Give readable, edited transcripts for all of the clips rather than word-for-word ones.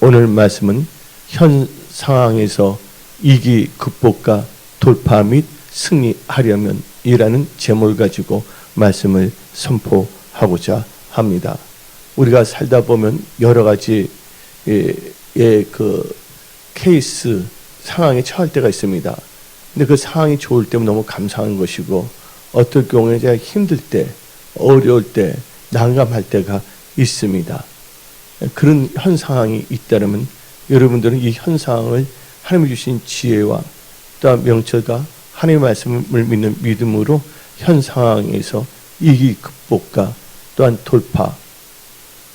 오늘 말씀은 현 상황에서 위기 극복과 돌파 및 승리하려면 이라는 제목을 가지고 말씀을 선포하고자 합니다. 우리가 살다 보면 여러 가지 그 케이스 상황에 처할 때가 있습니다. 근데 그 상황이 좋을 때면 너무 감사한 것이고, 어떨 경우에 제가 힘들 때, 어려울 때, 난감할 때가 있습니다. 그런 현 상황이 있다면 여러분들은 이 현 상황을 하나님이 주신 지혜와 또한 명철과 하나님의 말씀을 믿는 믿음으로 현 상황에서 위기 극복과 또한 돌파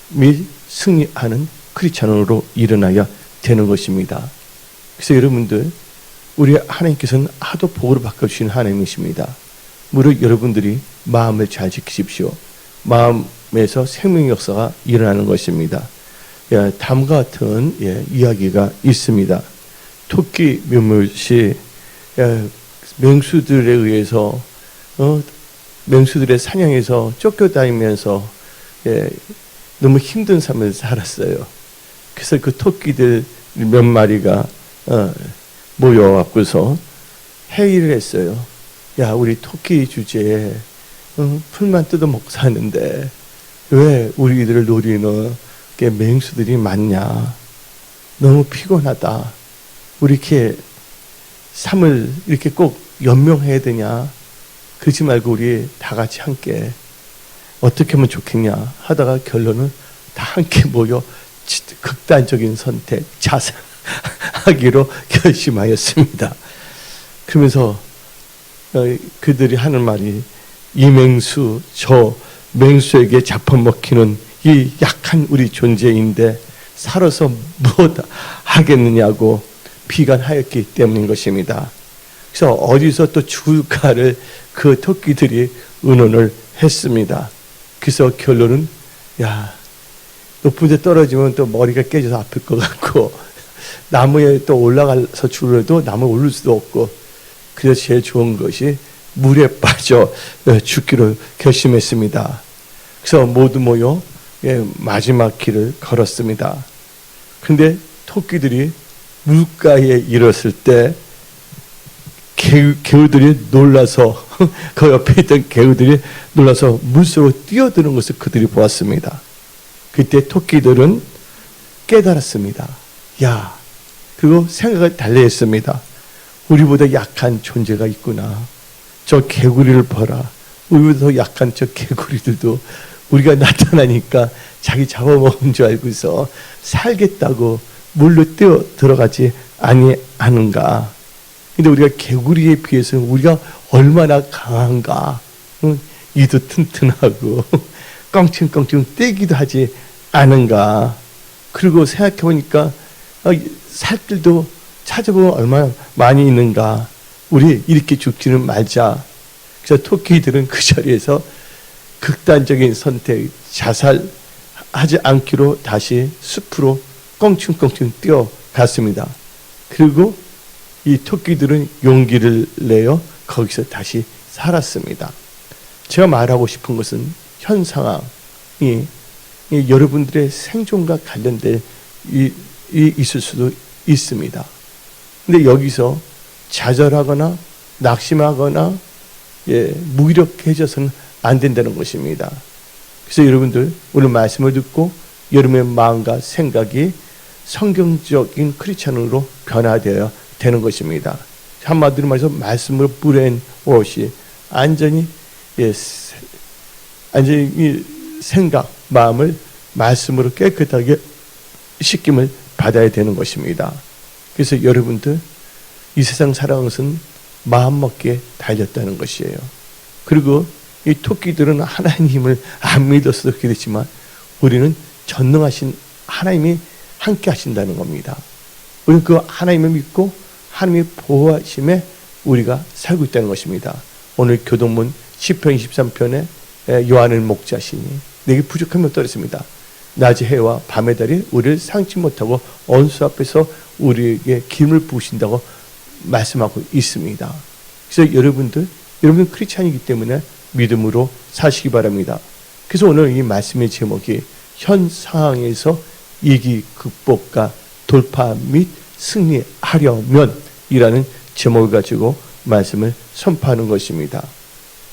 및 승리하는 크리스찬으로 일어나야 되는 것입니다. 그래서 여러분들, 우리 하나님께서는 하도 복으로 바꿔주시는 하나님이십니다. 무릇 여러분들이 마음을 잘 지키십시오. 마음에서 생명의 역사가 일어나는 것입니다. 다음과 같은 이야기가 있습니다. 토끼 몇몇이 맹수들에 의해서 맹수들의 사냥에서 쫓겨다니면서 너무 힘든 삶을 살았어요. 그래서 그 토끼들 몇 마리가 모여갖고서 회의를 했어요. 야, 우리 토끼 주제에 풀만 뜯어먹고 사는데 왜 우리들을 노리는 게 맹수들이 많냐? 너무 피곤하다. 우리 이렇게 삶을 이렇게 꼭 연명해야 되냐? 그러지 말고 우리 다 같이 함께 어떻게 하면 좋겠냐 하다가 결론은 다 함께 모여 극단적인 선택, 자살하기로 결심하였습니다. 그러면서 그들이 하는 말이, 이 맹수, 저 맹수에게 잡아먹히는 이 약한 우리 존재인데 살아서 무엇 하겠느냐고 비관하였기 때문인 것입니다. 그래서 어디서 또 죽을까를 그 토끼들이 의논을 했습니다. 그래서 결론은, 야, 높은 데 떨어지면 또 머리가 깨져서 아플 것 같고, 나무에 또 올라가서 죽어도 나무에 오를 수도 없고, 그래서 제일 좋은 것이 물에 빠져 죽기로 결심했습니다. 그래서 모두 모여 마지막 길을 걸었습니다. 근데 토끼들이 물가에 이르렀을 때 개우들이 놀라서 그 옆에 있던 개우들이 놀라서 물속으로 뛰어드는 것을 그들이 보았습니다. 그때 토끼들은 깨달았습니다. 야, 그리고 생각을 달리했습니다. 우리보다 약한 존재가 있구나. 저 개구리를 봐라. 우리보다 더 약한 저 개구리들도 우리가 나타나니까 자기 잡아먹은 줄 알고서 살겠다고 물로 뛰어 들어가지 아니하는가. 근데 우리가 개구리에 비해서 우리가 얼마나 강한가. 이도 튼튼하고 껑충껑충 뛰기도 하지 않은가. 그리고 생각해보니까 살길도 찾아보면 얼마나 많이 있는가. 우리 이렇게 죽지는 말자. 그래서 토끼들은 그 자리에서 극단적인 선택, 자살하지 않기로 다시 숲으로 껑충껑충 뛰어갔습니다. 그리고 이 토끼들은 용기를 내어 거기서 다시 살았습니다. 제가 말하고 싶은 것은 현 상황이 여러분들의 생존과 관련된 있을 수도 있습니다. 근데 여기서 좌절하거나 낙심하거나 무기력해져서는 안 된다는 것입니다. 그래서 여러분들 오늘 말씀을 듣고 여러분의 마음과 생각이 성경적인 크리스찬으로 변화되어야 되는 것입니다. 한마디로 말해서 말씀으로 뿌린 옷이 완전히 생각, 마음을 말씀으로 깨끗하게 씻김을 받아야 되는 것입니다. 그래서 여러분들 이 세상 살아가는 것은 마음먹기에 달렸다는 것이에요. 그리고 이 토끼들은 하나님을 안 믿었어도 그렇게 됐지만 우리는 전능하신 하나님이 함께 하신다는 겁니다. 우리는 그 하나님을 믿고 하나님의 보호하심에 우리가 살고 있다는 것입니다. 오늘 교동문 시편 23편에 요한을 목자시니 내게 부족함이 없더랬습니다. 낮의 해와 밤의 달이 우리를 상치 못하고 원수 앞에서 우리에게 기름을 부으신다고 말씀하고 있습니다. 그래서 여러분은 크리스찬이기 때문에 믿음으로 사시기 바랍니다. 그래서 오늘 이 말씀의 제목이 현 상황에서 위기 극복과 돌파 및 승리하려면 이라는 제목을 가지고 말씀을 선포하는 것입니다.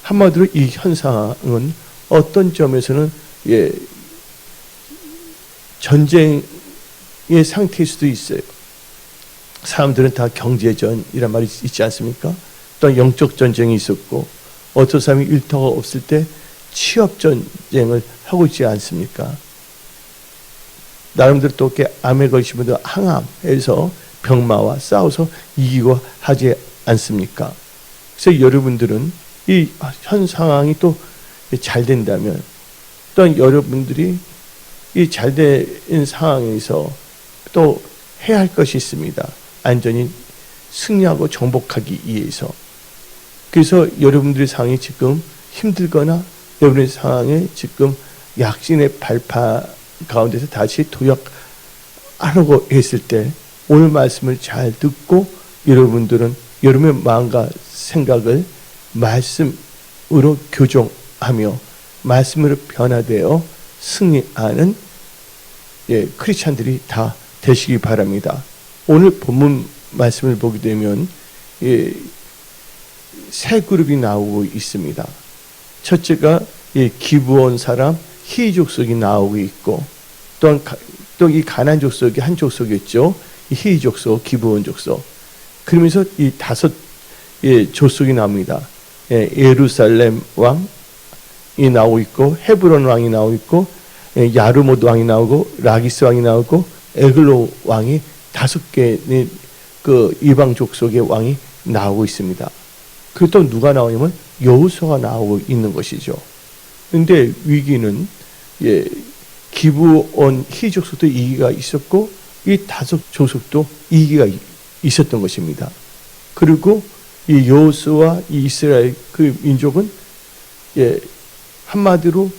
한마디로 이 현상은 어떤 점에서는 전쟁의 상태일 수도 있어요. 사람들은 다 경제전이란 말이 있지 않습니까? 또 영적 전쟁이 있었고, 어떤 사람이 일터가 없을 때 취업 전쟁을 하고 있지 않습니까? 나름대로 또 암에 걸리신 분들 항암해서 병마와 싸워서 이기고 하지 않습니까? 그래서 여러분들은 이 현 상황이 또 잘 된다면, 또한 여러분들이 이 잘된 상황에서 또 해야 할 것이 있습니다. 안전히 승리하고 정복하기 위해서. 그래서 여러분들의 상황이 지금 힘들거나 여러분의 상황에 지금 약진의 발파 가운데서 다시 도약하려고 했을 때 오늘 말씀을 잘 듣고 여러분들은 여러분의 마음과 생각을 말씀으로 교정하며 말씀으로 변화되어 승리하는 크리스찬들이 다 되시기 바랍니다. 오늘 본문 말씀을 보게 되면 세 그룹이 나오고 있습니다. 첫째가 기브온 사람 히족속이 나오고 있고, 또한 또 이 가나안 족속이 한 족속이었죠. 이 히족속, 기브온 족속. 그러면서 이 다섯 족속이 나옵니다. 예루살렘 왕이 나오고 있고, 헤브론 왕이 나오고 있고, 야르모드 왕이 나오고, 라기스 왕이 나오고, 에글로 왕이 5개의 그 이방 족속의 왕이 나오고 있습니다. 그리고 또 누가 나오냐면 여호수아가 나오고 있는 것이죠. 근데 위기는 기브온 히족속도 이기가 있었고, 이 5 족속도 이기가 있었던 것입니다. 그리고 이 여호수아와 이 이스라엘 그 민족은 한마디로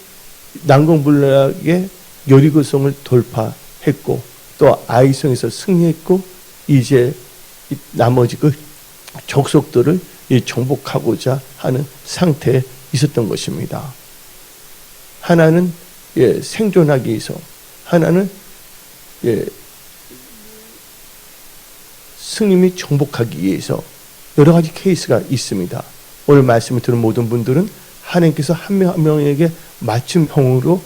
난공불락의 여리고성을 돌파했고, 또 아이성에서 승리했고, 이제 나머지 그 족속들을 정복하고자 하는 상태에 있었던 것입니다. 하나는 생존하기 위해서, 하나는 승리 및 정복하기 위해서 여러 가지 케이스가 있습니다. 오늘 말씀을 들은 모든 분들은 하나님께서 한 명 한 명에게 맞춤형으로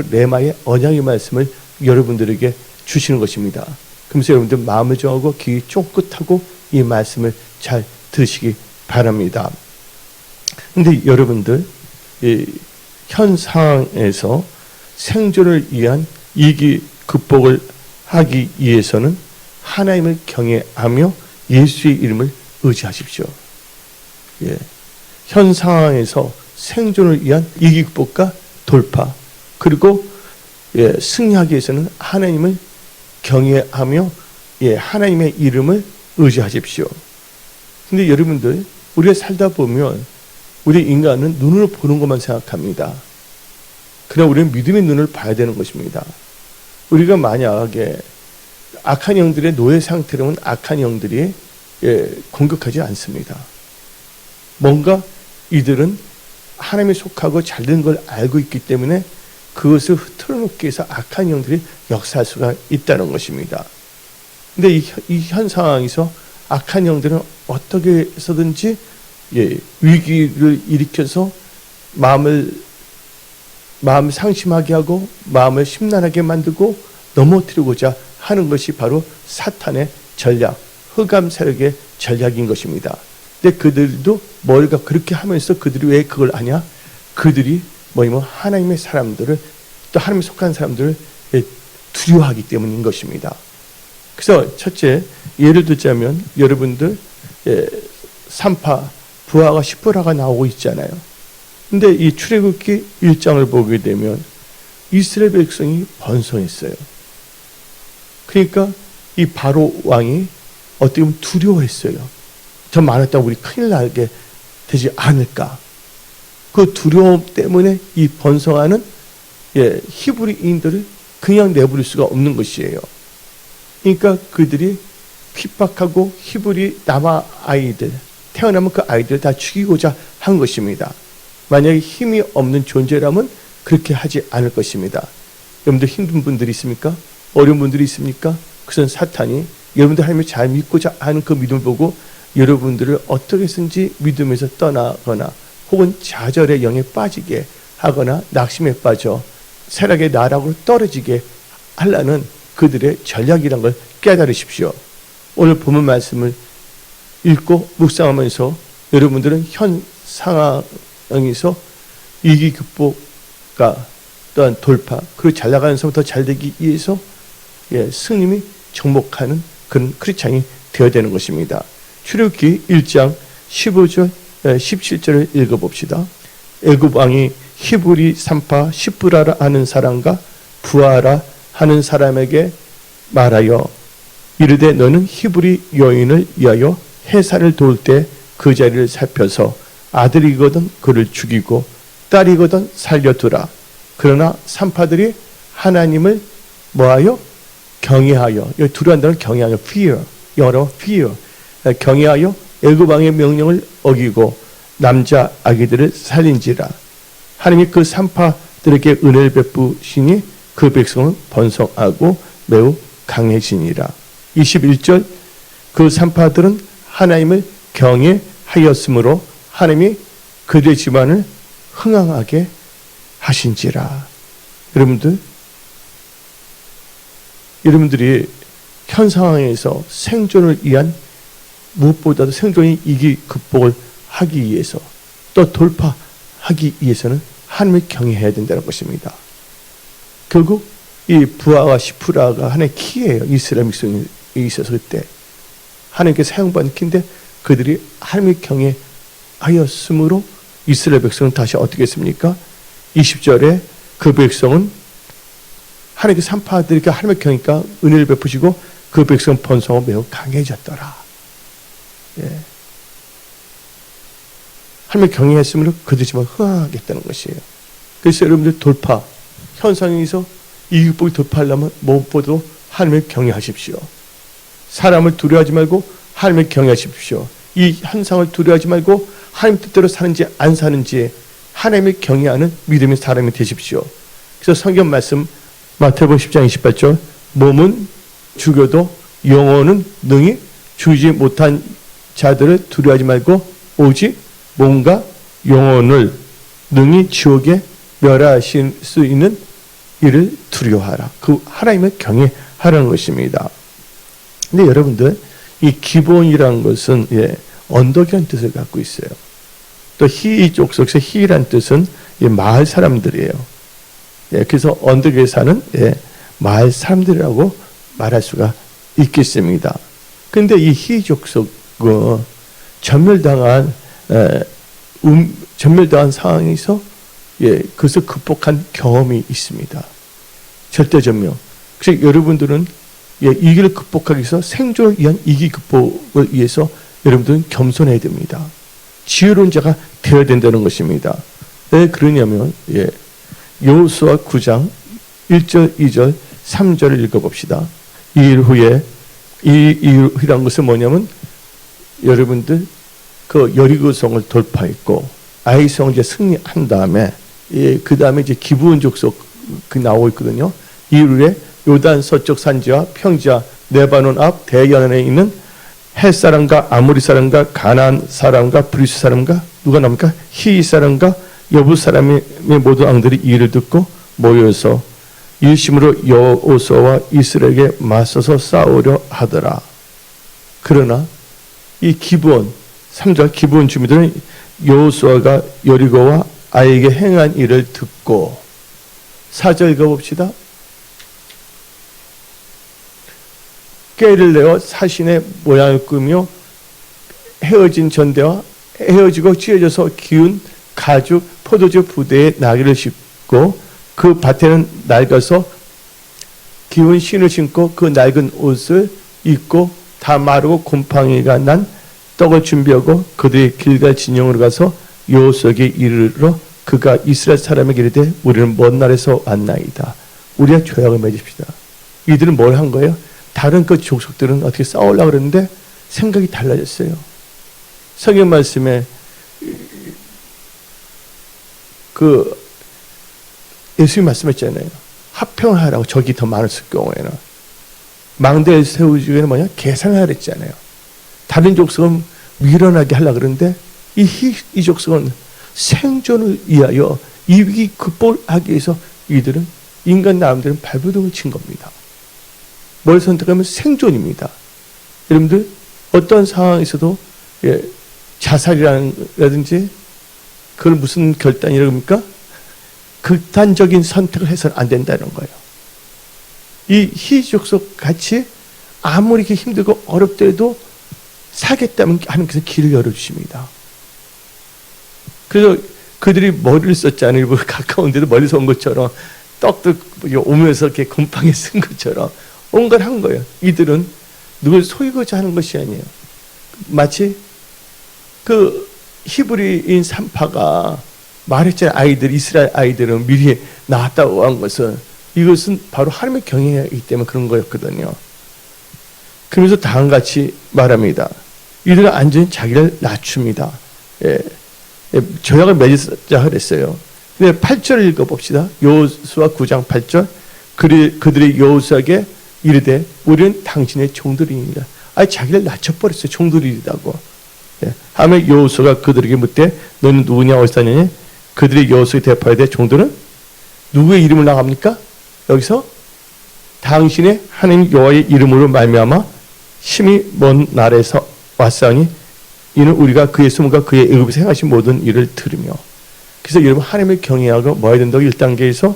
레마의 언약의 말씀을 여러분들에게 주시는 것입니다. 그래서 여러분들 마음을 정하고 귀 쫑긋하고 이 말씀을 잘 들으시기 바랍니다. 근데 여러분들 현 상황에서 생존을 위한 위기 극복을 하기 위해서는 하나님을 경외하며 예수의 이름을 의지하십시오. 현 상황에서 생존을 위한 위기 극복과 돌파, 그리고 승리하기 위해서는 하나님을 경외하며 하나님의 이름을 의지하십시오. 근데 여러분들, 우리가 살다 보면 우리 인간은 눈으로 보는 것만 생각합니다. 그러나 우리는 믿음의 눈을 봐야 되는 것입니다. 우리가 만약에 악한 영들의 노예 상태라면 악한 영들이 공격하지 않습니다. 뭔가 이들은 하나님에 속하고 잘된 걸 알고 있기 때문에 그것을 흐트러놓기 위해서 악한 영들이 역사할 수가 있다는 것입니다. 근데 이 현 상황에서 악한 영들은 어떻게 해서든지 위기를 일으켜서 마음을 상심하게 하고 마음을 심란하게 만들고 넘어뜨리고자 하는 것이 바로 사탄의 전략, 흑암 세력의 전략인 것입니다. 근데 그들도 머리가 그렇게 하면서 그들이 왜 그걸 하냐? 그들이 하나님의 사람들을, 또 하나님에 속한 사람들을 두려워하기 때문인 것입니다. 그래서 첫째, 예를 들자면 여러분들 3파, 부하가 10부하가 나오고 있잖아요. 근데 이 출애굽기 1장을 보게 되면 이스라엘 백성이 번성했어요. 그러니까 이 바로 왕이 어떻게 보면 두려워했어요. 더 많았다고 우리 큰일 나게 되지 않을까. 그 두려움 때문에 이 번성하는 히브리인들을 그냥 내버릴 수가 없는 것이에요. 그러니까 그들이 핍박하고 히브리 남아 아이들, 태어나면 그 아이들을 다 죽이고자 한 것입니다. 만약에 힘이 없는 존재라면 그렇게 하지 않을 것입니다. 여러분들 힘든 분들이 있습니까? 어려운 분들이 있습니까? 그것은 사탄이 여러분들 하나님을 잘 믿고자 하는 그 믿음을 보고 여러분들을 어떻게 해서든지 믿음에서 떠나거나 혹은 좌절의 영에 빠지게 하거나 낙심에 빠져 쇠락의 나락으로 떨어지게 하려는 그들의 전략이란 걸 깨달으십시오. 오늘 본문 말씀을 읽고 묵상하면서 여러분들은 현 상황에서 위기 극복과 또한 돌파, 그리고 잘 나가는 삶을 더 잘 되기 위해서 승님이 정복하는 그런 크리스찬이 되어야 되는 것입니다. 출애굽기 1장 15절 17절을 읽어봅시다. 애굽 왕이 히브리 산파 시프라라 하는 사람과 부하라 하는 사람에게 말하여 이르되 너는 히브리 여인을 위하여 해산을 도울 때 그 자리를 살펴서 아들이거든 그를 죽이고 딸이거든 살려두라. 그러나 산파들이 하나님을 뭐하여? 경외하여. 여기 두려워한다는 경외하여 fear, 영어로 fear. 경외하여 애굽 왕의 명령을 어기고 남자 아기들을 살린지라. 하나님이 그 산파들에게 은혜를 베푸시니 그 백성은 번성하고 매우 강해지니라. 21절 그 산파들은 하나님을 경외하였으므로 하나님이 그들의 집안을 흥황하게 하신지라. 여러분들이 현 상황에서 생존을 위한 무엇보다도 생존이 이기 극복을 하기 위해서 또 돌파하기 위해서는 하나님을 경외해야 된다는 것입니다. 결국 이 부하와 시프라가 하나의 키예요. 이스라엘 백성에 있어서 그때 하나님께 사용받은 키인데 그들이 하나님을 경외하였으므로 이스라엘 백성은 다시 어떻게 했습니까? 20절에 그 백성은 하나님의 산파들에게 하나님의 경외니까 은혜를 베푸시고 그 백성은 번성하고 매우 강해졌더라. 하나님을 경외했으므로 그들이 지금 흥하겠다는 것이에요. 그래서 여러분들 돌파, 현상에서 이 극복을 돌파하려면 무엇보다도 하나님을 경외하십시오. 사람을 두려워하지 말고 하나님을 경외하십시오. 이 현상을 두려워하지 말고 하나님 뜻대로 사는지 안 사는지 하나님을 경외하는 믿음의 사람이 되십시오. 그래서 성경 말씀 마태복음 10장 28절 몸은 죽여도 영혼은 능히 죽이지 못한 자들을 두려워하지 말고 오직 몸과 영혼을 능히 지옥에 멸하실 수 있는 이를 두려워하라. 그 하나님을 경외하라는 것입니다. 근데 여러분들 이 기본이라는 것은 언덕이라는 뜻을 갖고 있어요. 또 히 족속에서 히라는 뜻은 마을 사람들이에요. 그래서 언덕에 사는 마을 사람들이라고 말할 수가 있겠습니다. 그런데 이 히 족속은 전멸당한 상황에서 그것을 극복한 경험이 있습니다. 절대전멸. 그래서 여러분들은 이 길을 극복하기 위해서 생존을 위한 이기 극복을 위해서 여러분들은 겸손해야 됩니다. 지혜로운 자가 되어야 된다는 것입니다. 왜 그러냐면 여호수아 9장 1절, 2절, 3절을 읽어봅시다. 이 일 후에 이 일이란 것은 뭐냐면 여러분들 그 여리고성을 돌파했고 아이성을 이제 승리한 다음에 그 다음에 이제 기브온 족속 그 나오고 있거든요. 이 후에 요단 서쪽 산지와 평지와 레바논 앞 대연안에 있는 헷 사람과 아모리 사람과 가나안 사람과 브리스 사람과 누가 나옵니까? 히 사람과 여부 사람의 모든 왕들이 이 일을 듣고 모여서 일심으로 여호수아와 이스라엘에게 맞서서 싸우려 하더라. 그러나 이 기브온 3절 기브온 주민들은 여호수아가 여리고와 아이에게 행한 일을 듣고 4절 읽어봅시다. 꾀를 내어 사신의 모양을 꾸며 헤어진 전대와 헤어지고 찢어져서 기운 가죽 포도주 부대에 나귀를 싣고 그 밭에는 낡아서 기운 신을 신고 그 낡은 옷을 입고 다 마르고 곰팡이가 난 떡을 준비하고 그들이 길갈 진영으로 가서 여호수아에게 이르러 그가 이스라엘 사람에게 이르되 우리는 먼 날에서 왔나이다. 우리가 조약을 맺읍시다. 이들은 뭘 한 거예요? 다른 그 족속들은 어떻게 싸우려고 그랬는데 생각이 달라졌어요. 성경 말씀에 그 예수님이 말씀했잖아요. 합평을 하라고 적이 더 많았을 경우에는. 망대를 세우기 위해는 뭐냐? 계산을 하랬잖아요. 다른 족속은 밀어나게 하려고 그러는데 이 족속은 생존을 위하여 이 위기 극복하기 위해서 이들은 인간 나름대로 발버둥을 친 겁니다. 뭘 선택하면 생존입니다. 여러분들 어떤 상황에서도 자살이라든지 그걸 무슨 결단이라고 합니까? 극단적인 선택을 해서는 안 된다는 거예요. 이 히족속 같이 아무리 힘들고 어렵더라도 살겠다면 하나님께서 길을 열어주십니다. 그래서 그들이 머리를 썼잖아요. 가까운 데도 멀리서 온 것처럼 떡도 오면서 이렇게 곰팡이 쓴 것처럼 온걸 한 거예요. 이들은 누굴 속이고자 하는 것이 아니에요. 마치 그 히브리인 산파가 말했잖아요. 이스라엘 아이들은 미리 나왔다고 한 것은 이것은 바로 하나님의 경외이기 때문에 그런 거였거든요. 그러면서 다음같이 말합니다. 이들은 완전히 자기를 낮춥니다. 조약을 맺자 그랬어요. 근데 8절을 읽어봅시다. 여호수아 9장 8절. 그들이 여호수아에게 이르되 우리는 당신의 종들이니라. 자기를 낮춰버렸어요. 종들이라고. 하며 여호수아가 그들에게 묻되 너는 누구냐 어디서 사느냐? 그들이 여호수아에 대답하되 종들은 누구의 이름을 나갑니까? 여기서 당신의 하나님 여호와의 이름으로 말미암아 심히 먼 나라에서 왔사오니 이는 우리가 그의 숨과 그의 애굽에서 행하신 모든 일을 들으며. 그래서 여러분 하나님을 경외하고 뭐 해야 된다고 1단계에서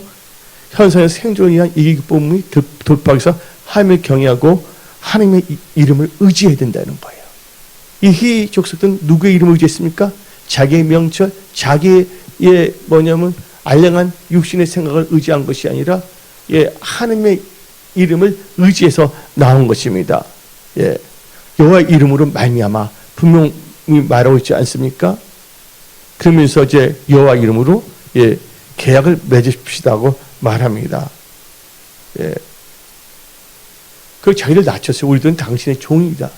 현상의 생존을 위한 이 기쁨이 돌파하기 위해서 하나님을 경외하고 하나님의 이름을 의지해야 된다는 거예요. 이 히족속들은 누구의 이름을 의지했습니까? 자기의 명철, 자기의 뭐냐면 알량한 육신의 생각을 의지한 것이 아니라 하나님의 이름을 의지해서 나온 것입니다. 여호와의 이름으로 말미암아 분명히 말하고 있지 않습니까? 그러면서 이제 여호와 이름으로 계약을 맺으십시다고 말합니다. 그 자기를 낮췄어요. 우리들은 당신의 종이다.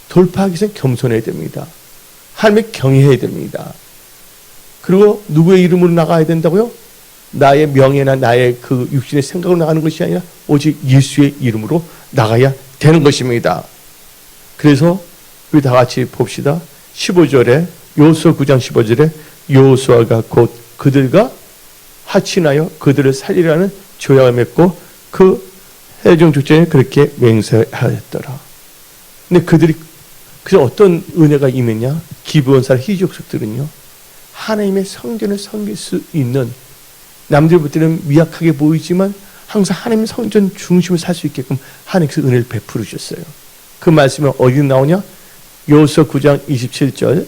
돌파하기 위해서 겸손해야 됩니다. 하나님을 경외해야 됩니다. 그리고 누구의 이름으로 나가야 된다고요? 나의 명예나 나의 그 육신의 생각으로 나가는 것이 아니라 오직 예수의 이름으로 나가야 되는 것입니다. 그래서 우리 다 같이 봅시다. 15절에 여호수아 9장 15절에 여호수아가 곧 그들과 합친하여 그들을 살리라는 조약을 맺고 그 해중 축제에 그렇게 맹세하였더라. 근데 그들이 그래서 어떤 은혜가 임했냐? 기브온사 히족속들은요 하나님의 성전을 섬길 수 있는 남들보다는 미약하게 보이지만 항상 하나님의 성전 중심을 살 수 있게끔 하나님께서 은혜를 베풀어 주셨어요. 그 말씀은 어디 나오냐? 여호수아 9장 27절.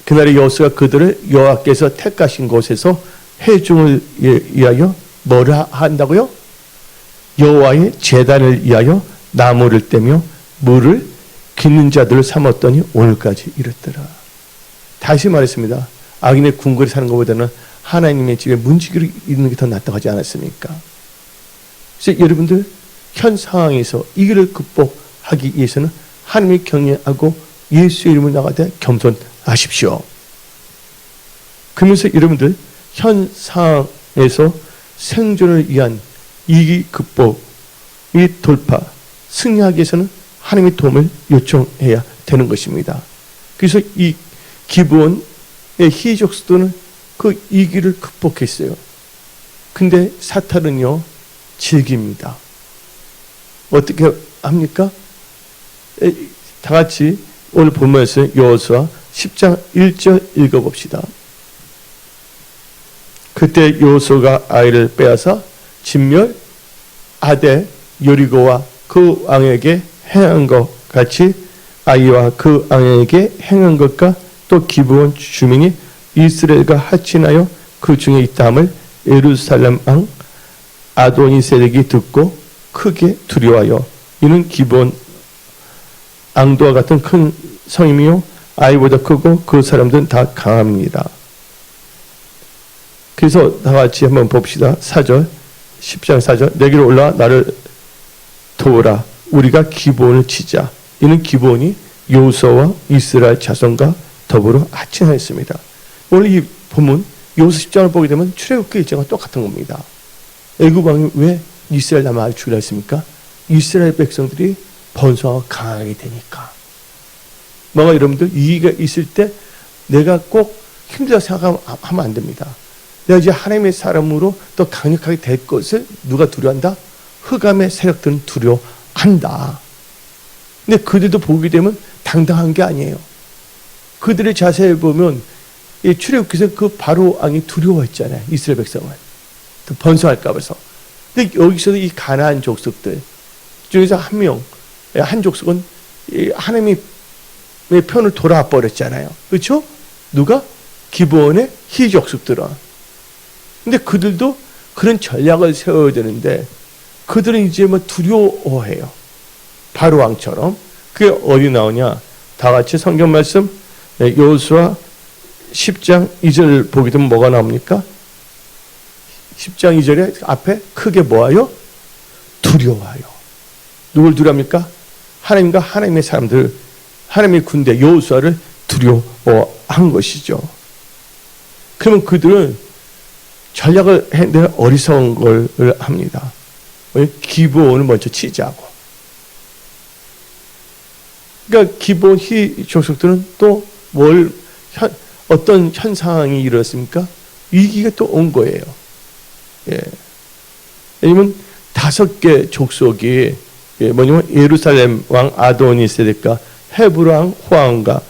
그날에 여호수아가 그들을 여호와께서 택하신 곳에서 회중을 위하여 뭐라 한다고요? 여호와의 제단을 위하여 나무를 떼며 물을 깃는 자들을 삼았더니 오늘까지 이르더라. 다시 말했습니다. 악인의 궁궐에 사는 것보다는 하나님의 집에 문지기로 있는 게 더 낫다고 하지 않았습니까? 그래서 여러분들 현 상황에서 이 길을 극복하기 위해서는 하나님을 경외하고 예수의 이름을 나가되 겸손하십시오. 그러면서 여러분들 현 상황에서 생존을 위한 이기 극복, 이 돌파, 승리하기 위해서는 하나님의 도움을 요청해야 되는 것입니다. 그래서 이 기브온의 히족수도는 그 이기를 극복했어요. 근데 사탄은요 즐깁니다. 어떻게 합니까? 다 같이 오늘 본문에서 여호수아 10장 1절 읽어봅시다. 그때 여호수아가 아이를 빼앗아 진멸 아데 여리고와 그 왕에게 행한 것 같이 아이와 그 왕에게 행한 것과 또 기브온 주민이 이스라엘과 합친하여 그 중에 있다함을 예루살렘 왕 아도니세덱이 듣고 크게 두려워하여 이는 기브온 앙도와 같은 큰 성임이요 아이보다 크고 그 사람들은 다 강합니다. 그래서 다 같이 한번 봅시다. 4절 10장 4절 내게로 올라와 나를 도우라 우리가 기브온을 치자. 이는 기브온이 여호수아와 이스라엘 자손과 더불어 합친하였습니다. 오늘 이 본문 여호수아 10장을 보게 되면 출애굽기 1장과 똑같은 겁니다. 애굽 왕이 왜 이스라엘 남아를 죽이려 했습니까? 이스라엘 백성들이 번성하고 강하게 되니까. 뭔가 여러분들 위기가 있을 때 내가 꼭 힘들다 생각하면 안 됩니다. 내가 이제 하나님의 사람으로 더 강력하게 될 것을 누가 두려워한다? 흑암의 세력들은 두려워한다. 근데 그들도 보게 되면 당당한 게 아니에요. 그들의 자세를 보면 출애굽기에서 그 바로 왕이 두려워했잖아요. 이스라엘 백성은. 또 번성할까 봐서. 근데 여기서도 이 가나안 족속들 중에서 한 족속은 하나님의 편을 돌아와 버렸잖아요. 그렇죠? 누가? 기브온의 히 족속들은. 근데 그들도 그런 전략을 세워야 되는데 그들은 이제 뭐 두려워해요. 바로 왕처럼. 그게 어디 나오냐? 다 같이 성경 말씀 여호수아 10장 2절 보게 되면 뭐가 나옵니까? 10장 2절에 앞에 크게 뭐하여? 두려워하여. 누굴 두려워합니까? 하나님과 하나님의 사람들, 하나님의 군대 여호수아를 두려워한 것이죠. 그러면 그들은 전략을 내가 어리석은 걸 합니다. 기브온을 먼저 치자고. 그러니까 기브온 히 족속들은 또 어떤 현 상황이 일어났습니까? 위기가 또 온 거예요. 예. 왜냐면 5개 족속이 뭐냐면 예루살렘 왕 아도니세덱과 헤브론 왕 호암과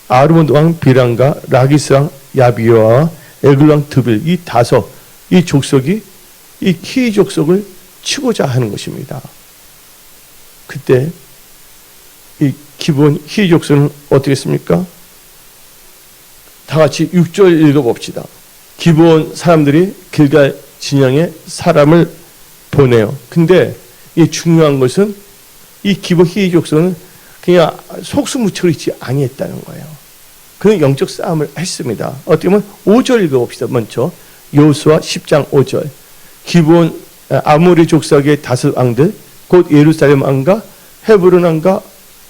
아르몬드 왕 비람과 라기스 왕 야비와 에글 왕 드빌 이 족속이 이 히 족속을 치고자 하는 것입니다. 그때 이 기본 히 족속은 어떻게 했습니까? 다 같이 6절 읽어봅시다. 기본 사람들이 길갈 진영에 사람을 보내요. 근데 이 중요한 것은 이 기본 히 족속은 그냥 속수무책을 잊지 아니했다는 거예요. 그는 영적 싸움을 했습니다. 어떻게 보면 5절 읽어봅시다. 먼저 여호수아 10장 5절. 기본 아모리 족속의 5 왕들 곧 예루살렘 왕과 헤브론 왕과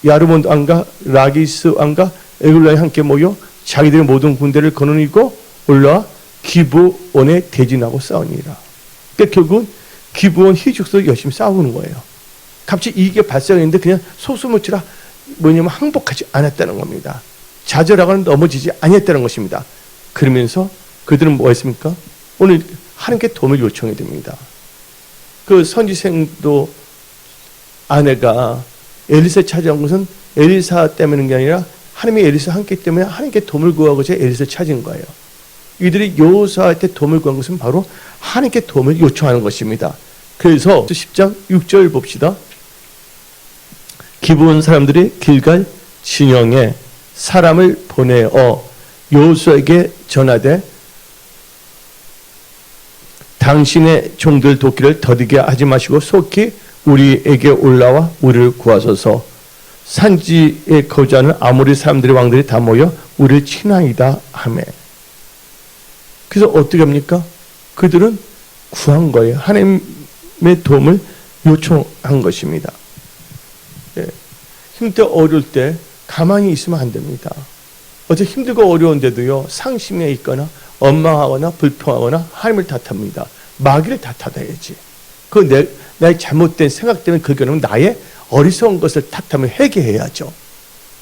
야르몬 왕과 라기스 왕과 에글론이 함께 모여 자기들의 모든 군대를 거느리고 올라와 기브온에 대진하고 싸우니라. 그러니까 결국은 기브온 히 족속이 열심히 싸우는 거예요. 갑자기 이게 발생했는데 그냥 소수무치라 뭐냐면 항복하지 않았다는 겁니다. 좌절하거나 넘어지지 아니했다는 것입니다. 그러면서 그들은 뭐 했습니까? 오늘 하나님께 도움을 요청해야 됩니다. 그 선지생도 아내가 엘리사 찾아온 것은 엘리사 때문인 게 아니라 하나님이 엘리사 함께 때문에 하나님께 도움을 구하고자 엘리사를 찾은 거예요. 이들이 여호수아한테 도움을 구한 것은 바로 하나님께 도움을 요청하는 것입니다. 그래서 10장 6절 봅시다. 기브온 사람들이 길갈 진영에 사람을 보내어 여호수아에게 전하되 당신의 종들 돕기를 더디게 하지 마시고 속히 우리에게 올라와 우리를 구하소서. 산지에 거주하는 아모리 사람들의 왕들이 다 모여 우리를 친하이다 하매. 그래서 어떻게 합니까? 그들은 구한 거예요. 하나님의 도움을 요청한 것입니다. 예. 힘들 때 어려울 때 가만히 있으면 안 됩니다. 어제 힘들고 어려운데도요, 상심에 있거나 원망하거나 불평하거나 하나님을 탓합니다. 마귀를 탓하다야지. 나의 잘못된 생각 때문에 그렇게 하면 나의 어리석은 것을 탓하면 회개해야죠.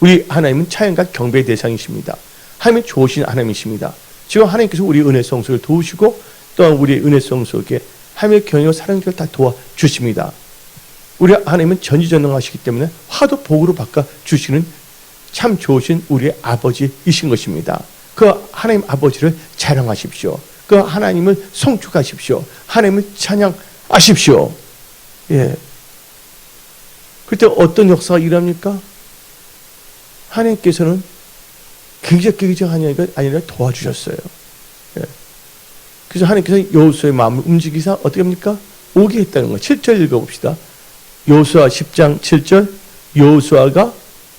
우리 하나님은 찬양과 경배의 대상이십니다. 하나님은 좋으신 하나님이십니다. 지금 하나님께서 우리 은혜 성소를 도우시고 또한 우리 은혜 성소에 하나님의 경외와 사랑을 다 도와주십니다. 우리 하나님은 전지전능하시기 때문에 화도 복으로 바꿔주시는 참 좋으신 우리의 아버지이신 것입니다. 그 하나님 아버지를 자랑하십시오. 그 하나님을 송축하십시오. 하나님을 찬양하십시오. 예. 그때 어떤 역사가 일어납니까? 하나님께서는 굉장히 아니라 도와주셨어요. 예. 그래서 하나님께서 여호수아의 마음을 움직이사 어떻게 합니까? 오게 했다는 거예요. 7절 읽어봅시다. 여호수아 10장 7절. 여호수아가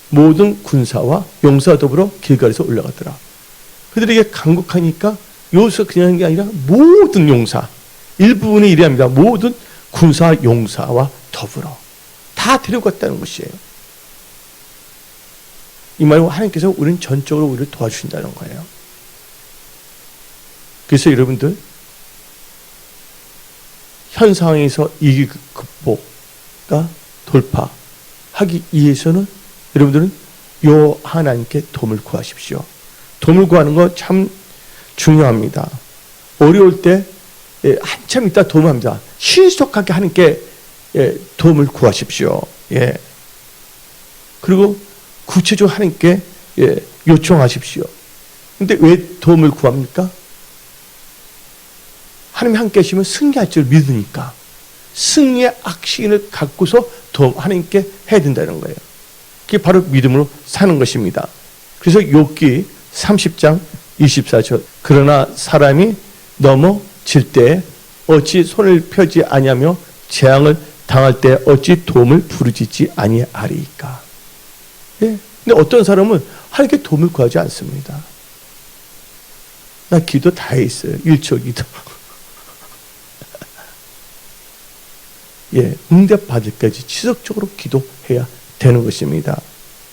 모든 군사와 용사와 더불어 길갈에서 올라가더라. 그들에게 강국하니까 여호수아 그냥 하는 게 아니라 모든 용사, 일부분의 일이 아닙니다. 모든 군사 용사와 더불어 다 데려갔다는 것이에요. 이 말은 하나님께서 우리는 전적으로 우리를 도와주신다는 거예요. 그래서 여러분들 현 상황에서 이기 극복과 돌파하기 위해서는 여러분들은 요 하나님께 도움을 구하십시오. 도움을 구하는 거 참 중요합니다. 어려울 때 한참 있다 도움합니다. 신속하게 하나님께 도움을 구하십시오. 그리고 구체적으로 하나님께 요청하십시오. 근데 왜 도움을 구합니까? 하나님이 함께 하시면 승리할 줄 믿으니까 승리의 확신을 갖고서 도움 하나님께 해야 된다는 거예요. 그게 바로 믿음으로 사는 것입니다. 그래서 욥기 30장 24절 그러나 사람이 넘어질 때 어찌 손을 펴지 아니하며 재앙을 당할 때 어찌 도움을 부르짖지 아니하리이까. 근데 어떤 사람은 하나님께 도움을 구하지 않습니다. 나 기도 다 했어요. 1초 기도. 응답받을 때까지 지속적으로 기도해야 되는 것입니다.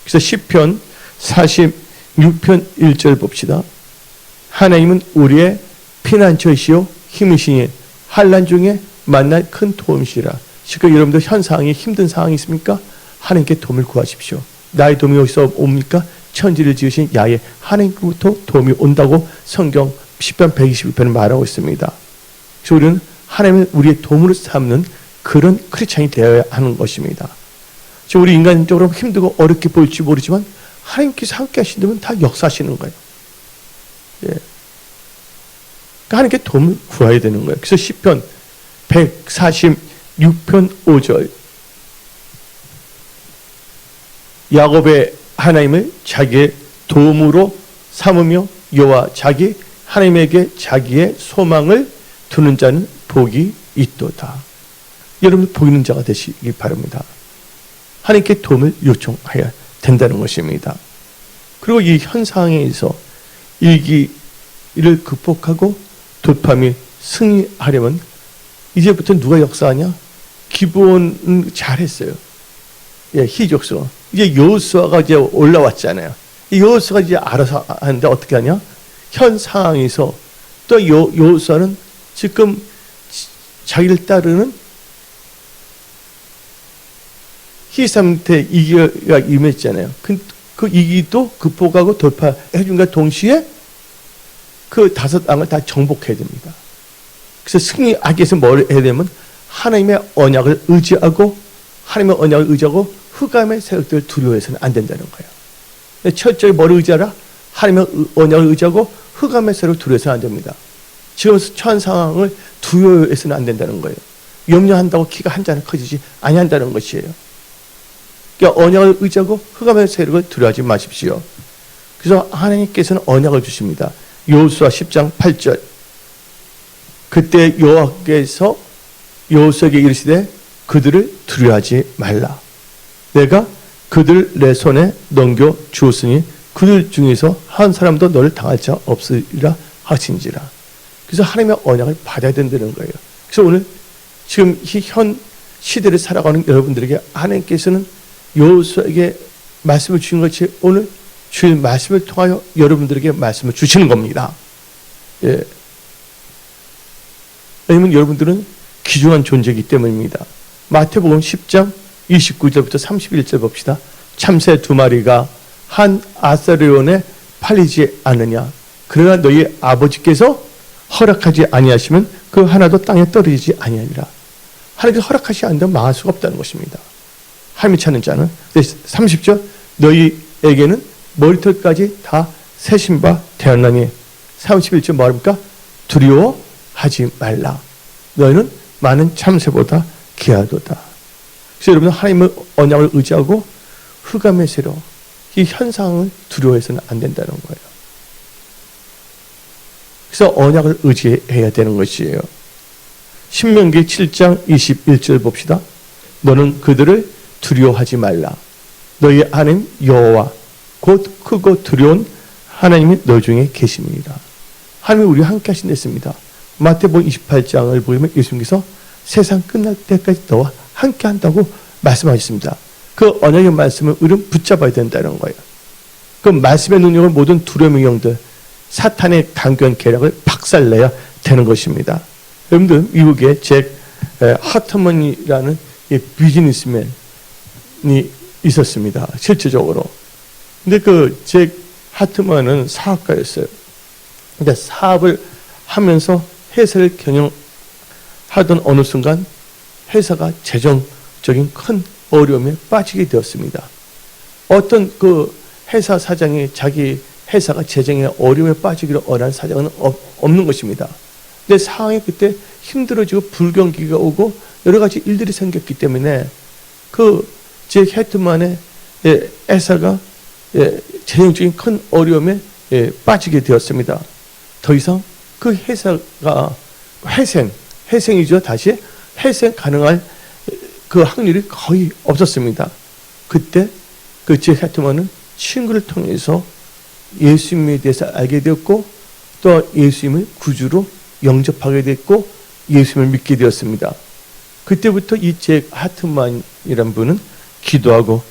그래서 시편 46편 1절 봅시다. 하나님은 우리의 피난처이시오 힘이시니 환난 중에 만날 큰 도움이시라. 지금 여러분들 현 상황이 힘든 상황이 있습니까? 하나님께 도움을 구하십시오. 나의 도움이 어디서 옵니까? 천지를 지으신 야훼 하나님부터 도움이 온다고 성경 시편 122편을 말하고 있습니다. 그래서 우리는 하나님을 우리의 도움으로 삼는 그런 크리스찬이 되어야 하는 것입니다. 지금 우리 인간적으로 힘들고 어렵게 보일지 모르지만 하나님께서 함께 하신다면 다 역사하시는 거예요. 그러니까 하나님께 도움을 구해야 되는 거예요. 그래서 시편 146편 5절 야곱의 하나님을 자기의 도움으로 삼으며 여호와 자기 하나님에게 자기의 소망을 두는 자는 복이 있도다. 여러분 복 있는 자가 되시기 바랍니다. 하나님께 도움을 요청해야 된다는 것입니다. 그리고 이 현 상황에서 위기를 극복하고 돌파 및 승리하려면 이제부터 누가 역사하냐? 기본은 잘했어요. 희족수. 이제 여호수아가 이제 올라왔잖아요. 이 여호수아가 이제 알아서 하는데 어떻게 하냐? 현 상황에서 또 여호수아는 지금 자기를 따르는 히삼한테 이기가 임했잖아요. 그 이기도 극복하고 돌파해준과 동시에 그 5 땅을 다 정복해야 됩니다. 그래서 승리하기 위해서 뭘 해야 되면 하나님의 언약을 의지하고 하나님의 언약을 의지하고 흑암의 세력들을 두려워해서는 안 된다는 거예요. 철저히 뭘 의지하라? 하나님의 언약을 의지하고 흑암의 세력을 두려워해서는 안 됩니다. 지금 처한 상황을 두려워해서는 안 된다는 거예요. 염려한다고 키가 한 자는 커지지 아니한다는 것이에요. 그러니까 언약을 의지하고 흑암의 세력을 두려워하지 마십시오. 그래서 하나님께서는 언약을 주십니다. 여호수아 10장 8절 그때 여호와께서 여호수아에게 이르시되 그들을 두려워하지 말라. 내가 그들을 내 손에 넘겨 주었으니 그들 중에서 한 사람도 너를 당할 자 없으리라 하신지라. 그래서 하나님의 언약을 받아야 된다는 거예요. 그래서 오늘 지금 이 현 시대를 살아가는 여러분들에게 하나님께서는 여호수아에게 말씀을 주신 것이 오늘 주일 말씀을 통하여 여러분들에게 말씀을 주시는 겁니다. 왜냐하면 여러분들은 귀중한 존재이기 때문입니다. 마태복음 10장 29절부터 31절 봅시다. 참새 2마리가 한 아사리온에 팔리지 않느냐. 그러나 너희 아버지께서 허락하지 아니하시면 그 하나도 땅에 떨어지지 아니하리라. 하나님께서 허락하시지 않는다면 망할 수가 없다는 것입니다. 하나님이 찾는 자는 30절 너희에게는 머리털까지 다 세신 바 되었나니 31절 뭐합니까? 두려워하지 말라. 너희는 많은 참새보다 귀하도다. 그래서 여러분 하나님의 언약을 의지하고 흑암의 세력 이 현상을 두려워해서는 안 된다는 거예요. 그래서 언약을 의지해야 되는 것이에요. 신명기 7장 21절 봅시다. 너는 그들을 두려워하지 말라. 너희 하나님 여호와 곧 크고 두려운 하나님이 너 중에 계십니다. 하나님이 우리와 함께 하신다 했습니다. 마태복음 28장을 보면 예수님께서 세상 끝날 때까지 너와 함께 한다고 말씀하셨습니다. 그 언약의 말씀을 우리는 붙잡아야 된다는 거예요. 그 말씀의 능력을 모든 두려움의 영들 사탄의 강경 계략을 박살내야 되는 것입니다. 여러분들 미국의 잭 하트먼이라는 비즈니스맨이 있었습니다. 실질적으로. 근데 그 잭 하트먼은 사업가였어요. 근데 사업을 하면서 회사를 경영하던 어느 순간 회사가 재정적인 큰 어려움에 빠지게 되었습니다. 어떤 그 회사 사장이 자기 회사가 재정의 어려움에 빠지기를 원하는 사장은 없는 것입니다. 근데 상황이 그때 힘들어지고 불경기가 오고 여러 가지 일들이 생겼기 때문에 그 잭 하트먼의 회사가 재정적인 큰 어려움에 빠지게 되었습니다. 더 이상 그 회사가 회생이죠. 다시 회생 가능할 그 확률이 거의 없었습니다. 그때 그 잭 하트먼은 친구를 통해서 예수님에 대해서 알게 되었고 또 예수님을 구주로 영접하게 됐고 예수님을 믿게 되었습니다. 그때부터 이 잭 하트먼이란 분은 기도하고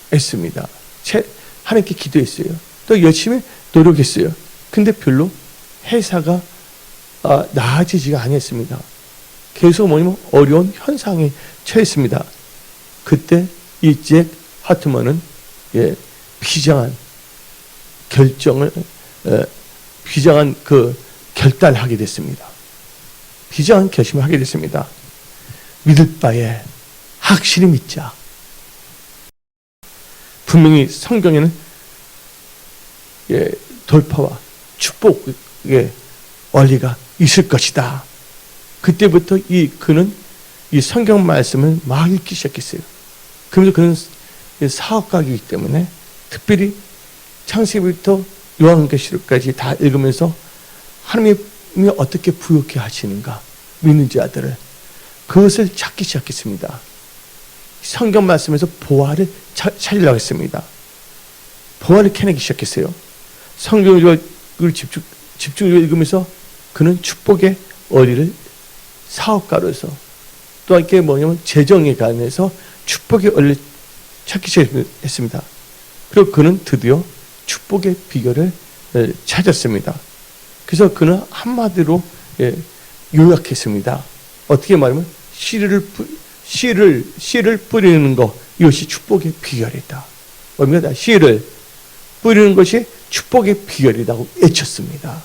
노력했습니다. 하나님께 기도했어요. 또 열심히 노력했어요. 근데 별로 회사가 나아지지가 않았습니다. 계속 뭐냐면 어려운 현상에 처했습니다. 그때 이 잭 하트먼은 비장한 그 결단을 하게 됐습니다. 비장한 결심을 하게 됐습니다. 믿을 바에 확실히 믿자. 분명히 성경에는 돌파와 축복의 원리가 있을 것이다. 그때부터 그는 이 성경 말씀을 막 읽기 시작했어요. 그러면서 그는 사업가이기 때문에 특별히 창세기부터 요한계시록까지 다 읽으면서 하나님이 어떻게 부욕해 하시는가 믿는 자들을 그것을 찾기 시작했습니다. 성경 말씀에서 보화를 찾으려고 했습니다. 보화를 캐내기 시작했어요. 성경을 집중적으로 읽으면서 그는 축복의 원리를 사업가로서 또 이렇게 뭐냐면 재정에 관해서 축복의 원리를 찾기 시작했습니다. 그리고 그는 드디어 축복의 비결을 찾았습니다. 그래서 그는 한마디로 요약했습니다. 어떻게 말하면 씨를 뿌리는 것, 이것이 축복의 비결이다. 뭡니까? 씨를 뿌리는 것이 축복의 비결이라고 외쳤습니다.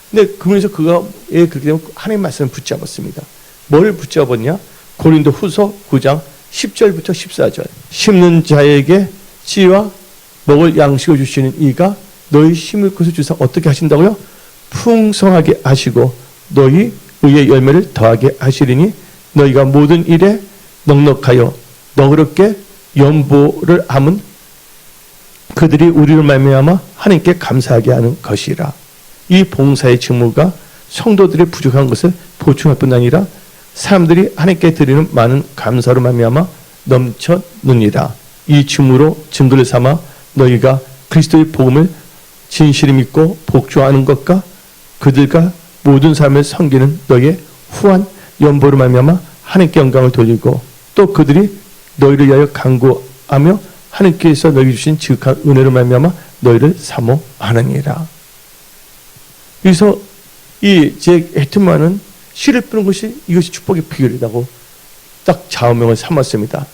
근데 그러면서 그가 그렇게 되면 하나님의 말씀을 붙잡았습니다. 뭘 붙잡았냐? 고린도 후서 9장 10절부터 14절. 심는 자에게 씨와 먹을 양식을 주시는 이가 너희 심을 것을 주사 어떻게 하신다고요? 풍성하게 하시고 너희 의의 열매를 더하게 하시리니 너희가 모든 일에 넉넉하여 너그럽게 연보를 함은 그들이 우리를 말미암아 하나님께 감사하게 하는 것이라. 이 봉사의 직무가 성도들의 부족한 것을 보충할 뿐 아니라 사람들이 하나님께 드리는 많은 감사로 말미암아 넘쳐느니라. 이 직무로 증거를 삼아 너희가 그리스도의 복음을 진실히 믿고 복종하는 것과 그들과 모든 사람을 섬기는 너희의 후한 연보로 말미암아 하나님께 영광을 돌리고 또 그들이 너희를 위하여 간구하며 하나님께서 너희 주신 지극한 은혜로 말미암아 너희를 사모하느니라. 그래서 이 잭 하트먼은 씨를 뿌리는 것이 이것이 축복의 비결이라고 딱 좌우명을 삼았습니다.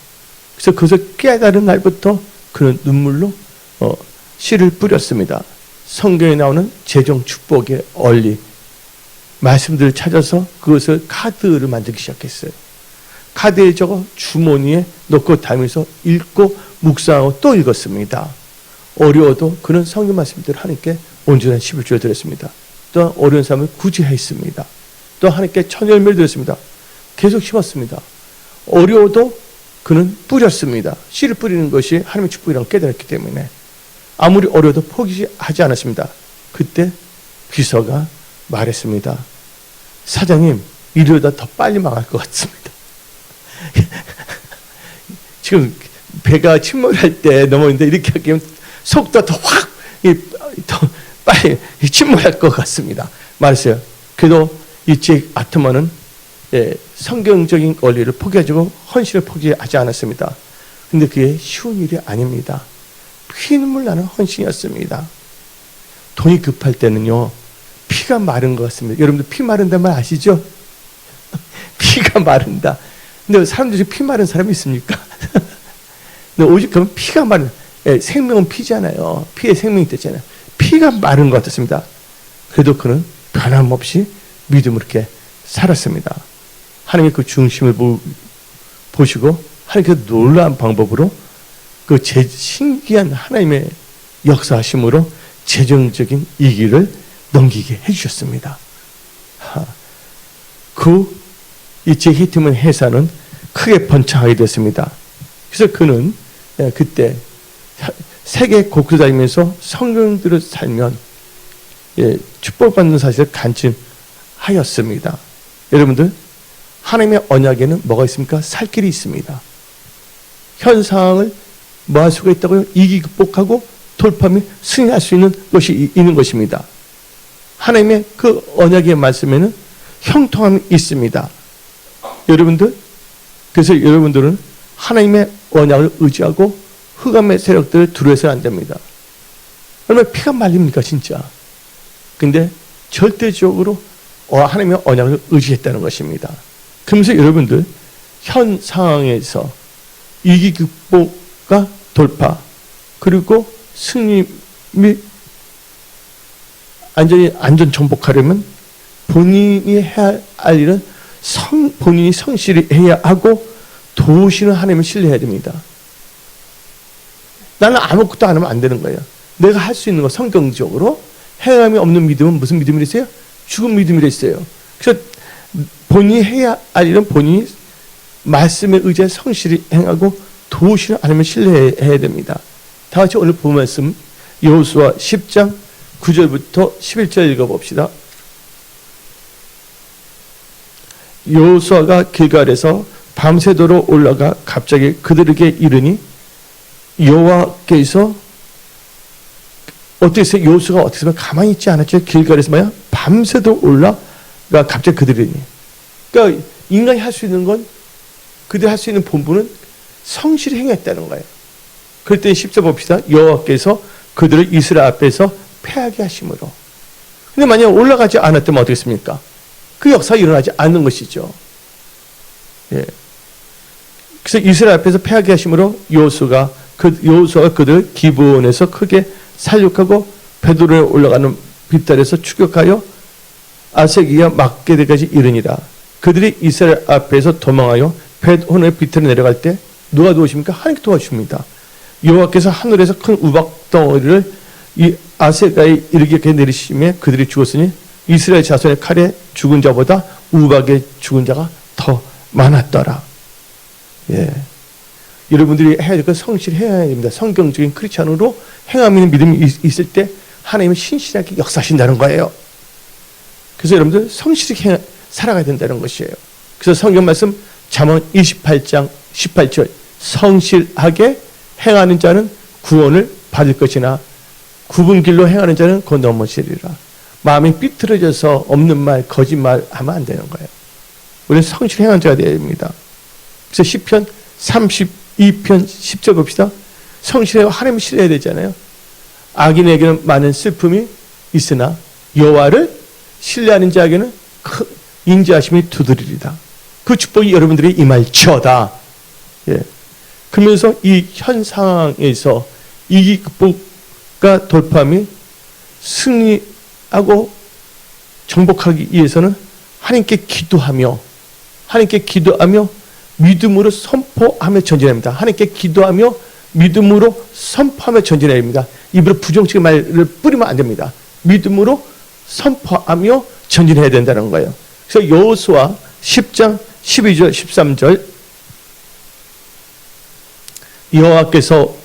그래서 그것을 깨달은 날부터 그는 눈물로 씨를 뿌렸습니다. 성경에 나오는 재정 축복의 원리 말씀들을 찾아서 그것을 카드를 만들기 시작했어요. 카드에 적어 주머니에 넣고 다니면서 읽고 묵상하고 또 읽었습니다. 어려워도 그는 성경 말씀대로 하나님께 온전한 11조를 드렸습니다. 또한 어려운 삶을 구제했습니다. 또 하나님께 천열매를 드렸습니다. 계속 심었습니다. 어려워도 그는 뿌렸습니다. 씨를 뿌리는 것이 하나님의 축복이라고 깨달았기 때문에 아무리 어려워도 포기하지 않았습니다. 그때 비서가 말했습니다. 사장님, 이러다 더 빨리 망할 것 같습니다. 지금 배가 침몰할 때 넘어오는데 이렇게 하면 속도 더 빨리 침몰할 것 같습니다. 말했어요. 그래도 이 잭 하트먼은 성경적인 원리를 포기하고 헌신을 포기하지 않았습니다. 근데 그게 쉬운 일이 아닙니다. 피눈물 나는 헌신이었습니다. 돈이 급할 때는요, 피가 마른 것 같습니다. 여러분들 피 마른다는 말 아시죠? 피가 마른다. 근데 사람들이 피 마른 사람이 있습니까? 근데 오직 그러면 피가 마른, 생명은 피잖아요. 피에 생명이 있잖아요. 피가 마른 것 같았습니다. 그래도 그는 변함없이 믿음으로 이렇게 살았습니다. 하나님의 그 중심을 보시고 하나님께서 놀라운 방법으로 그 신기한 하나님의 역사하심으로 재정적인 이 길을 넘기게 해주셨습니다. 이 제히팀의 회사는 크게 번창하게 됐습니다. 그래서 그는 그때 세계 곳곳 다니면서 성경들을 살면 축복받는 사실을 간증하였습니다. 여러분들, 하나님의 언약에는 뭐가 있습니까? 살 길이 있습니다. 현 상황을 뭐 할 수가 있다고요? 이기 극복하고 돌파하며 승리할 수 있는 것이 있는 것입니다. 하나님의 그 언약의 말씀에는 형통함이 있습니다. 여러분들, 그래서 여러분들은 하나님의 언약을 의지하고 흑암의 세력들을 두려워서는 안 됩니다. 그러면 피가 말립니까 진짜? 근데 절대적으로 하나님의 언약을 의지했다는 것입니다. 그러면서 여러분들, 현 상황에서 이기 극복과 돌파, 그리고 승리 및 안전 정복하려면 본인이 해야 할 일은 본인이 성실히 해야 하고 도우시는 하나님을 신뢰해야 됩니다. 나는 아무것도 안 하면 안 되는 거예요. 내가 할 수 있는 거 성경적으로 행함이 없는 믿음은 무슨 믿음이랬어요? 죽은 믿음이랬어요. 그래서 본인이 해야 할 일은 본인이 말씀에 의지해 성실히 행하고 도우시는 하나님을 신뢰해야 됩니다. 다 같이 오늘 본 말씀 여호수아 10장 9절부터 11절 읽어봅시다. 여호수아가 길갈에서 밤새도록 올라가 갑자기 그들에게 이르니 여호와께서 어떻게 했어요? 여호수아가 어떻게 했어요? 가만히 있지 않았죠? 길갈에서 뭐야? 밤새도록 올라가 갑자기 그들이니. 그러니까 인간이 할 수 있는 건, 그들이 할 수 있는 본분은 성실히 행했다는 거예요. 그럴 때 10절 봅시다. 여호와께서 그들을 이스라엘 앞에서 패하게 하심으로. 근데 만약 올라가지 않았다면 어떻겠습니까? 그 역사가 일어나지 않는 것이죠. 예. 그래서 이스라엘 앞에서 패하게 하심으로 여호수아가 그들을 기브온에서 크게 살육하고 베드로에 올라가는 빗달에서 추격하여 아세기야 막게데까지 이르니라. 그들이 이스라엘 앞에서 도망하여 베드온의 빗달에 내려갈 때 누가 도우십니까? 하나님께 도와주십니다. 여호와께서 하늘에서 큰 우박 덩어리를 이 아세가에 이르게 내리시며 그들이 죽었으니 이스라엘 자손의 칼에 죽은 자보다 우박에 죽은 자가 더 많았더라. 예. 여러분들이 해야 될 건 성실해야 됩니다. 성경적인 크리스찬으로 행함 있는 믿음이 있을 때 하나님은 신실하게 역사하신다는 거예요. 그래서 여러분들 성실히 살아가야 된다는 것이에요. 그래서 성경 말씀 잠언 28장 18절 성실하게 행하는 자는 구원을 받을 것이나 굽은 길로 행하는 자는 곧 넘어지리라. 마음이 삐뚤어져서 없는 말, 거짓말 하면 안 되는 거예요. 우리는 성실히 행하는 자가 되어야 됩니다. 그래서 시편 32편 10절 봅시다. 성실하고 하나님을 신뢰해야 되잖아요. 악인에게는 많은 슬픔이 있으나 여호와를 신뢰하는 자에게는 큰 인자하심이 두드리리다. 그 축복이 여러분들이 임할지어다. 예. 그러면서 이 현 상황에서 이기 극복과 돌파함이 승리하고 정복하기 위해서는 하나님께 기도하며 믿음으로 선포하며 전진합니다. 하나님께 기도하며 믿음으로 선포하며 전진해야 됩니다. 입으로 부정적인 말을 뿌리면 안 됩니다. 믿음으로 선포하며 전진해야 된다는 거예요. 그래서 여호수아 10장 12절 13절 여호와께서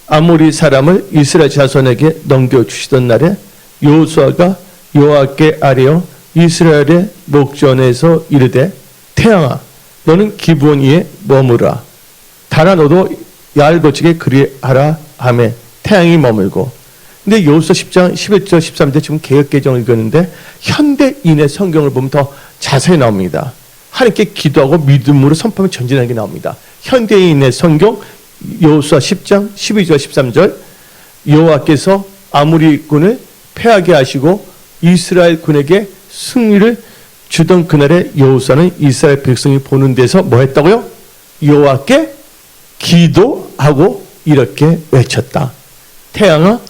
아모리 사람을 이스라엘 자손에게 넘겨주시던 날에 여호수아가 여호와께 아뢰어 이스라엘의 목전에서 이르되 태양아 너는 기브온 위에 머무라. 달아 너도 야알고치게 그리하라 하매 태양이 머물고. 근데 여호수아 10장 11절 13절 지금 개역개정을 읽었는데 현대인의 성경을 보면 더 자세히 나옵니다. 하나님께 기도하고 믿음으로 선포하며 전진하는 게 나옵니다. 현대인의 성경 여호수아 10장 12절 13절 여호와께서 아모리군을 패하게 하시고 이스라엘 군에게 승리를 주던 그날에 여호수아는 이스라엘 백성이 보는 데서 뭐 했다고요? 여호와께 기도하고 이렇게 외쳤다. 태양아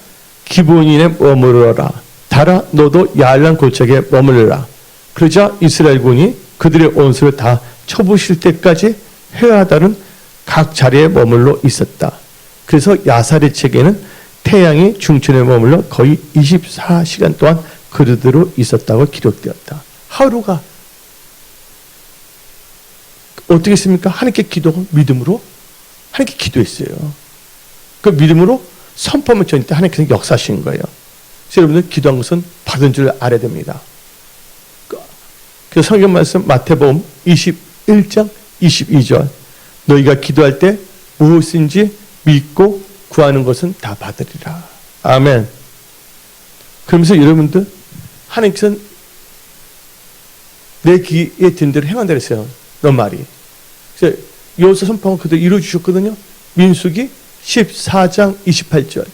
기브온인에 머무르라. 달아 너도 야알란 골짜기에 머무르라. 그러자 이스라엘 군이 그들의 원수를 다 쳐부실 때까지 해와 달은 각 자리에 머물러 있었다. 그래서 야살의 책에는 태양이 중천에 머물러 거의 24시간 동안 그대로 있었다고 기록되었다. 하루가 어떻게 했습니까? 하나님께 기도하고 믿음으로 하나님께 기도했어요. 그 믿음으로 선포하면 전때 하나님께서 역사하신 거예요. 그래서 여러분들 기도한 것은 받은 줄 알아야 됩니다. 그 성경 말씀 마태복음 21장 22절 너희가 기도할 때 무엇인지 믿고 구하는 것은 다 받으리라. 아멘. 그러면서 여러분들 하나님께서는 내 귀에 든 대로 행한다 그랬어요. 너 말이. 그래서 여호수아 선포하고 그대로 이루어주셨거든요. 민수기 14장 28절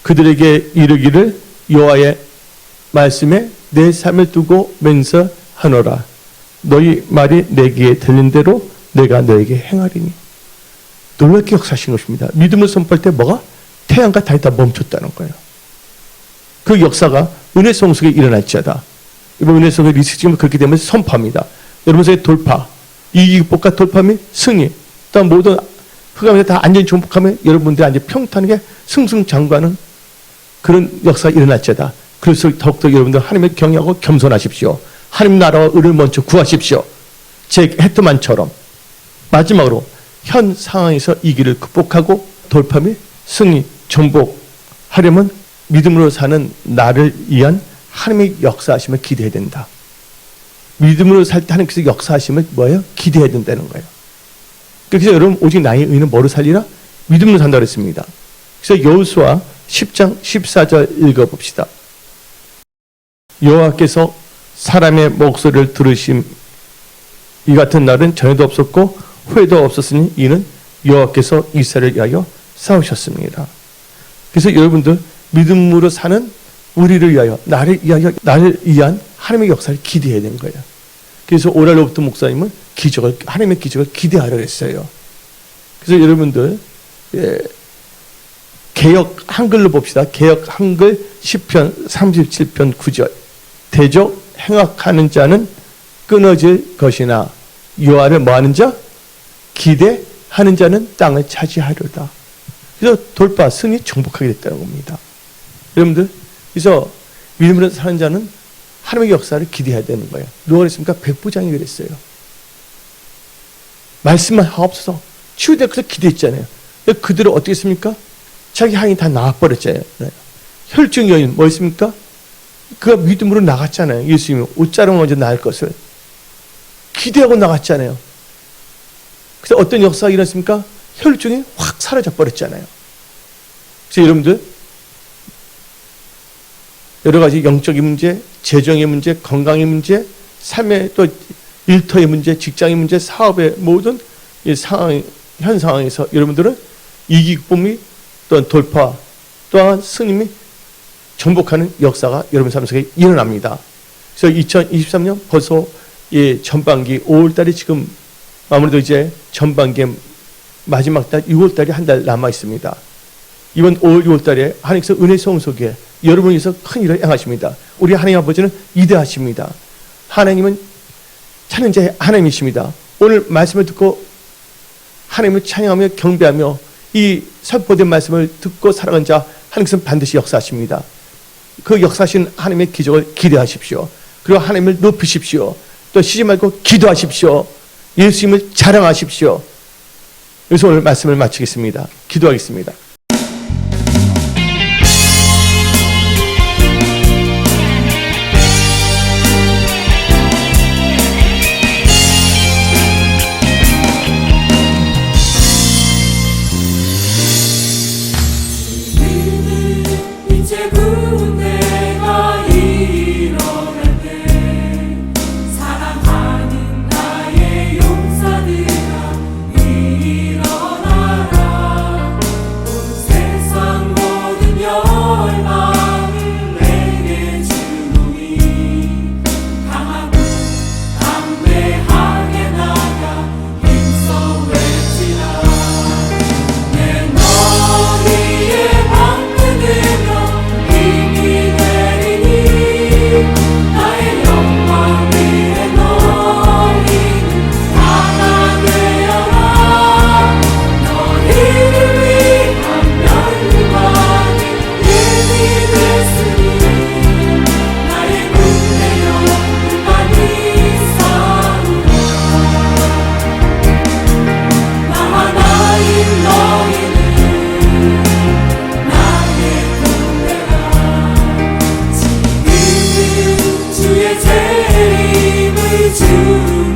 그들에게 이르기를 여호와의 말씀에 내 삶을 두고 맹세하노라. 너희 말이 내 귀에 들린 대로 내가 너에게 행하리니. 놀랍게 역사하신 것입니다. 믿음을 선포할 때 뭐가? 태양과 달이 다 멈췄다는 거예요. 그 역사가 은혜 성속에 일어날지어다. 이번 은혜 성의 리스트지금 그렇게 되면 선포합니다. 여러분의 돌파, 이기복과 돌파 및 승리, 또 모든 흑암에 다 안전히 정복하면 여러분들이 안전 평탄하게 승승장구하는 그런 역사가 일어날지어다. 그래서 더욱더 여러분들 하나님을 경외하고 겸손하십시오. 하나님 나라와 의를 먼저 구하십시오. 제 헤트만처럼. 마지막으로 현 상황에서 이 길을 극복하고 돌파 및 승리, 정복하려면 믿음으로 사는 나를 위한 하나님의 역사하심을 기대해야 된다. 믿음으로 살 때 하나님께서 역사하심을 뭐예요? 기대해야 된다는 거예요. 그래서 여러분 오직 나의 의는 뭐로 살리라? 믿음으로 산다고 했습니다. 그래서 여호수아 10장 14절 읽어봅시다. 여호와께서 사람의 목소리를 들으심 이 같은 날은 전에도 없었고 후에도 없었으니 이는 여호와께서 이스라엘을 위하여 싸우셨습니다. 그래서 여러분들 믿음으로 사는 우리를 위하여 나를 위한 하나님의 역사를 기대해야 되는 거예요. 그래서 오랄로부터 목사님은 하나님의 기적을 기대하라고 했어요. 그래서 여러분들 개역 한글로 봅시다. 개역 한글 10편 37편 9절 대적 행악하는 자는 끊어질 것이나 여호와를 뭐하는 자? 기대하는 자는 땅을 차지하려다. 그래서 돌파, 승리, 정복하게 됐다는 겁니다. 여러분들, 그래서 믿음으로 사는 자는 하나님의 역사를 기대해야 되는 거예요. 누가 그랬습니까? 백부장이 그랬어요. 말씀만 하옵소서. 치유될 것을 기대했잖아요. 그들은 어떻게 했습니까? 자기 향이 다 나와버렸잖아요. 혈증 여인 뭐였습니까? 그가 믿음으로 나갔잖아요. 예수님이 옷자락 먼저 나을 것을 기대하고 나갔잖아요. 그래서 어떤 역사가 일어났습니까? 혈증이 확 사라져 버렸잖아요. 그래서 여러분들 여러 가지 영적인 문제, 재정의 문제, 건강의 문제, 삶의 또 일터의 문제, 직장의 문제, 사업의 모든 이 상황, 현 상황에서 여러분들은 이기쁨이 또한 돌파, 또한 승리이 정복하는 역사가 여러분 삶 속에 일어납니다. 그래서 2023년 벌써 전반기 5월달이 지금 아무래도 이제 전반기 마지막 달 6월달이 한 달 남아 있습니다. 이번 5월, 6월달에 하나님께서 은혜 성속에 여러분을 위해서 큰 일을 행하십니다. 우리 하나님 아버지는 위대하십니다. 하나님은 찾는 자의 하나님이십니다. 오늘 말씀을 듣고 하나님을 찬양하며 경배하며 이 선포된 말씀을 듣고 살아간 자 하나님께서는 반드시 역사하십니다. 그 역사하신 하나님의 기적을 기대하십시오. 그리고 하나님을 높이십시오. 또 쉬지 말고 기도하십시오. 예수님을 자랑하십시오. 여기서 오늘 말씀을 마치겠습니다. 기도하겠습니다. 주